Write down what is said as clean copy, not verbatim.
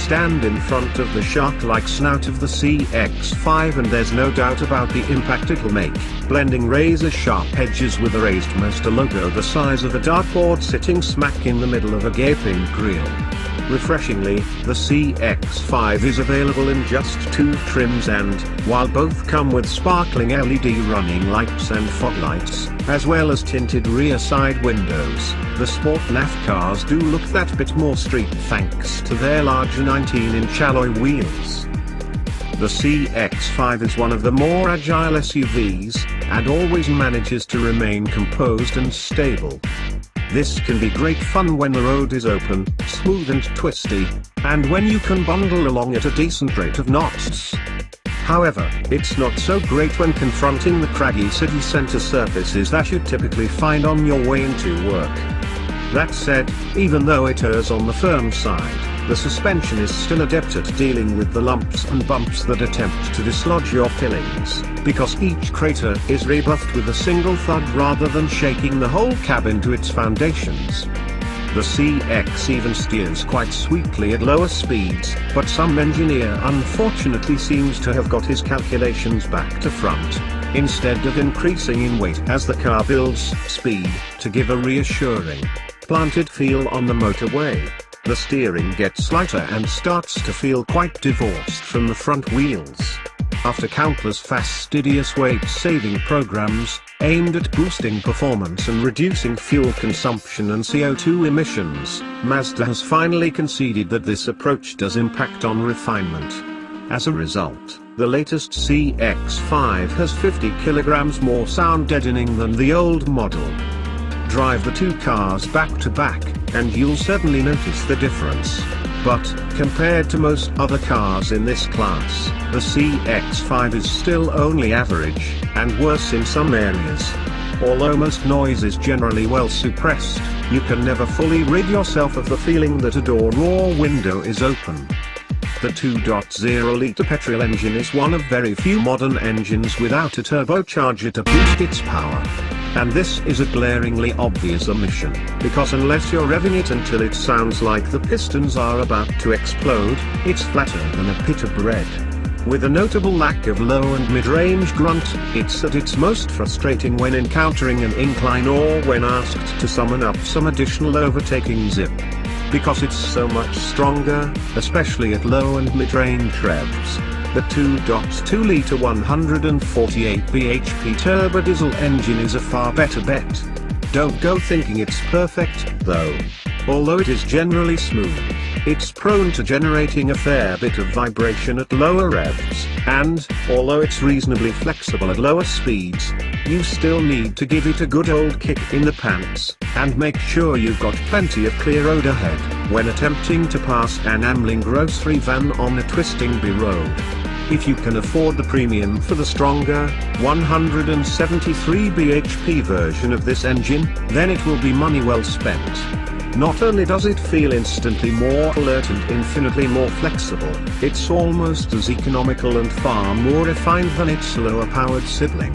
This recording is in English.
Stand in front of the shark-like snout of the CX-5 and there's no doubt about the impact it'll make, blending razor-sharp edges with a raised Mazda logo the size of a dartboard sitting smack in the middle of a gaping grille. Refreshingly, the CX-5 is available in just 2 trims and, while both come with sparkling LED running lights and foglights, as well as tinted rear side windows, the Sport Nav cars do look that bit more street thanks to their larger 19-inch alloy wheels. The CX-5 is one of the more agile SUVs, and always manages to remain composed and stable. This can be great fun when the road is open, smooth and twisty, and when you can bundle along at a decent rate of knots. However, it's not so great when confronting the craggy city center surfaces that you typically find on your way into work. That said, even though it errs on the firm side, the suspension is still adept at dealing with the lumps and bumps that attempt to dislodge your fillings, because each crater is rebuffed with a single thud rather than shaking the whole cabin to its foundations. The CX even steers quite sweetly at lower speeds, but some engineer unfortunately seems to have got his calculations back to front, instead of increasing in weight as the car builds speed, to give a reassuring, planted feel on the motorway. The steering gets lighter and starts to feel quite divorced from the front wheels. After countless fastidious weight-saving programs, aimed at boosting performance and reducing fuel consumption and CO2 emissions, Mazda has finally conceded that this approach does impact on refinement. As a result, the latest CX-5 has 50 kilograms more sound deadening than the old model. Drive the two cars back to back, and you'll certainly notice the difference. But, compared to most other cars in this class, the CX-5 is still only average, and worse in some areas. Although most noise is generally well suppressed, you can never fully rid yourself of the feeling that a door or window is open. The 2.0-litre petrol engine is one of very few modern engines without a turbocharger to boost its power. And this is a glaringly obvious omission, because unless you're revving it until it sounds like the pistons are about to explode, it's flatter than a pita bread. With a notable lack of low and mid-range grunt, it's at its most frustrating when encountering an incline or when asked to summon up some additional overtaking zip. Because it's so much stronger, especially at low and mid-range revs. The 2.2-litre 148 bhp turbodiesel engine is a far better bet. Don't go thinking it's perfect, though. Although it is generally smooth, it's prone to generating a fair bit of vibration at lower revs, and, although it's reasonably flexible at lower speeds, you still need to give it a good old kick in the pants, and make sure you've got plenty of clear road ahead, when attempting to pass an ambling grocery van on a twisting B-road. If you can afford the premium for the stronger, 173 bhp version of this engine, then it will be money well spent. Not only does it feel instantly more alert and infinitely more flexible, it's almost as economical and far more refined than its lower-powered sibling.